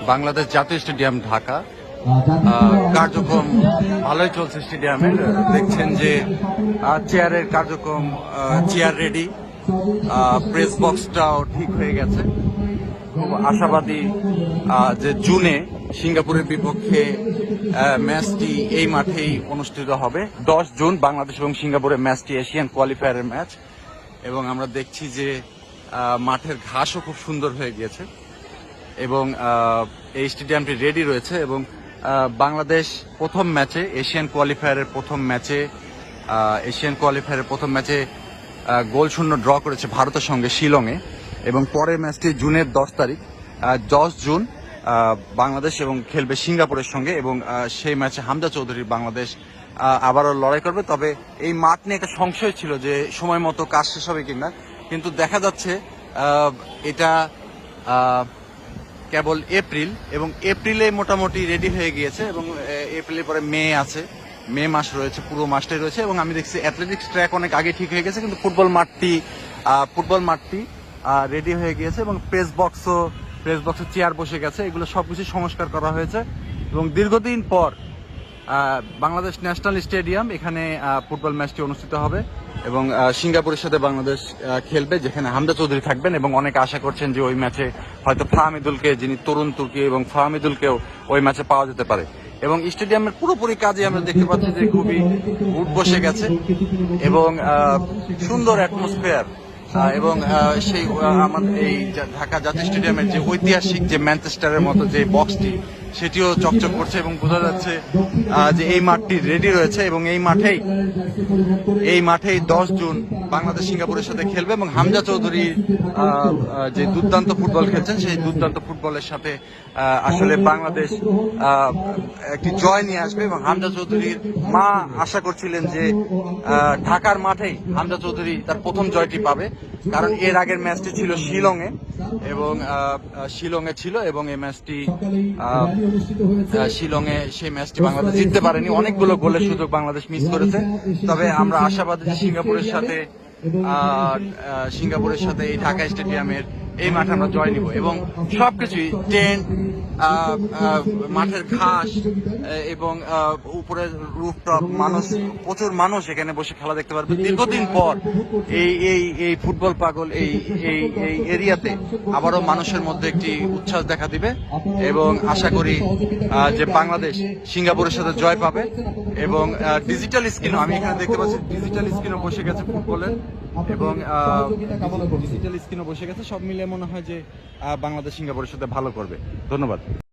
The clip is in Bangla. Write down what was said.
বাংলাদেশ জাতীয় স্টেডিয়াম ঢাকা কার্যক্রম ভালোই চলছে স্টেডিয়ামের। দেখছেন যে চেয়ারের কার্যক্রম, চেয়ার রেডি, প্রেস বক্সটাও ঠিক হয়ে গেছে। খুব আশাবাদী যে জুনে সিঙ্গাপুরের বিপক্ষে ম্যাচটি এই মাঠেই অনুষ্ঠিত হবে। 10 জুন বাংলাদেশ এবং সিঙ্গাপুরের ম্যাচটি এশিয়ান কোয়ালিফায়ারের ম্যাচ, এবং আমরা দেখছি যে মাঠের ঘাসও খুব সুন্দর হয়ে গিয়েছে এবং এই স্টেডিয়ামটি রেডি রয়েছে। এবং বাংলাদেশ প্রথম ম্যাচে এশিয়ান কোয়ালিফায়ারের প্রথম ম্যাচে গোল শূন্য ড্র করেছে ভারতের সঙ্গে শিলংয়ে, এবং পরের ম্যাচটি জুনের 10 তারিখ 10 জুন বাংলাদেশ এবং খেলবে সিঙ্গাপুরের সঙ্গে, এবং সেই ম্যাচে হামজা চৌধুরী বাংলাদেশ আবারও লড়াই করবে। তবে এই মাঠ নিয়ে একটা সংশয় ছিল যে সময় মতো কাজ শেষ হবে কিনা, কিন্তু দেখা যাচ্ছে এটা কেবল এপ্রিল, এবং এপ্রিলে মোটামুটি রেডি হয়ে গিয়েছে, এবং এপ্রিলের পরে মে মাস রয়েছে, পুরো মাসটাই রয়েছে। এবং আমি দেখছি অ্যাথলেটিক্স ট্র্যাক অনেক আগে ঠিক হয়ে গেছে, কিন্তু ফুটবল মাঠটি রেডি হয়ে গিয়েছে, এবং প্রেস বক্সে চেয়ার বসে গেছে। এগুলো সবকিছু সংস্কার করা হয়েছে, এবং দীর্ঘদিন পর বাংলাদেশ ন্যাশনাল স্টেডিয়াম এখানে ফুটবল ম্যাচটি অনুষ্ঠিত হবে, এবং সিঙ্গাপুরের সাথে বাংলাদেশ খেলবে, যেখানে হামজা চৌধুরী থাকবেন। এবং অনেকে আশা করছেন যে ওই ম্যাচে হয়তো ফাহামিদুলকে, যিনি তরুণ তুর্কি, এবং ফাহামিদুলকেও ওই ম্যাচে পাওয়া যেতে পারে। এবং স্টেডিয়ামের পুরোপুরি কাজে আমরা দেখতে পাচ্ছি যে খুবই উঠ বসে গেছে, এবং সুন্দর অ্যাটমসফিয়ার, এবং সেই আমাদের এই ঢাকা জাতীয় স্টেডিয়ামের যে ঐতিহাসিক যে ম্যানচেস্টারের মতো যে বক্সটি, সেটিও চকচক করছে, এবং বোঝা যাচ্ছে যে এই মাঠটি রেডি রয়েছে। এবং এই মাঠেই 10 জুন বাংলাদেশ সিঙ্গাপুরের সাথে খেলবে, এবং হামজা চৌধুরী যে দুর্দান্ত ফুটবল খেলছেন, সেই দুর্দান্ত ফুটবলের সাথে আসলে বাংলাদেশ একটি জয় নিয়ে আসবে। এবং হামজা চৌধুরীর মা আশা করছিলেন যে ঢাকার মাঠেই হামজা চৌধুরী তার প্রথম জয়টি পাবে, কারণ এর আগের ম্যাচটি ছিল শিলংয়ে, এবং এবং এই ম্যাচটি শিলংয়ে সেই ম্যাচটি বাংলাদেশ জিততে পারেনি। অনেকগুলো গোলের সুযোগ বাংলাদেশ মিস করেছে। তবে আমরা আশাবাদী যে সিঙ্গাপুরের সাথে এই ঢাকা স্টেডিয়ামের এই মাঠে আমরা জয় নিব, এবং সবকিছুই টেন্ট, মাঠের ঘাস, এবং উপরে রুফটপ, প্রচুর মানুষ এখানে বসে খেলা দেখতে পারবে। দীর্ঘদিন পর এই ফুটবল পাগল এই এরিয়াতে আবারও মানুষের মধ্যে একটি উচ্ছ্বাস দেখা দিবে, এবং আশা করি যে বাংলাদেশ সিঙ্গাপুরের সাথে জয় পাবে। এবং ডিজিটাল স্ক্রিনও আমি এখানে দেখতে পাচ্ছি, ডিজিটাল স্ক্রিনও বসে গেছে ফুটবলের, এবং ডিজিটাল স্ক্রিনও বসে গেছে। সব মিলে মনে হয় যে বাংলাদেশ সিঙ্গাপুরের সাথে ভালো করবে। ধন্যবাদ।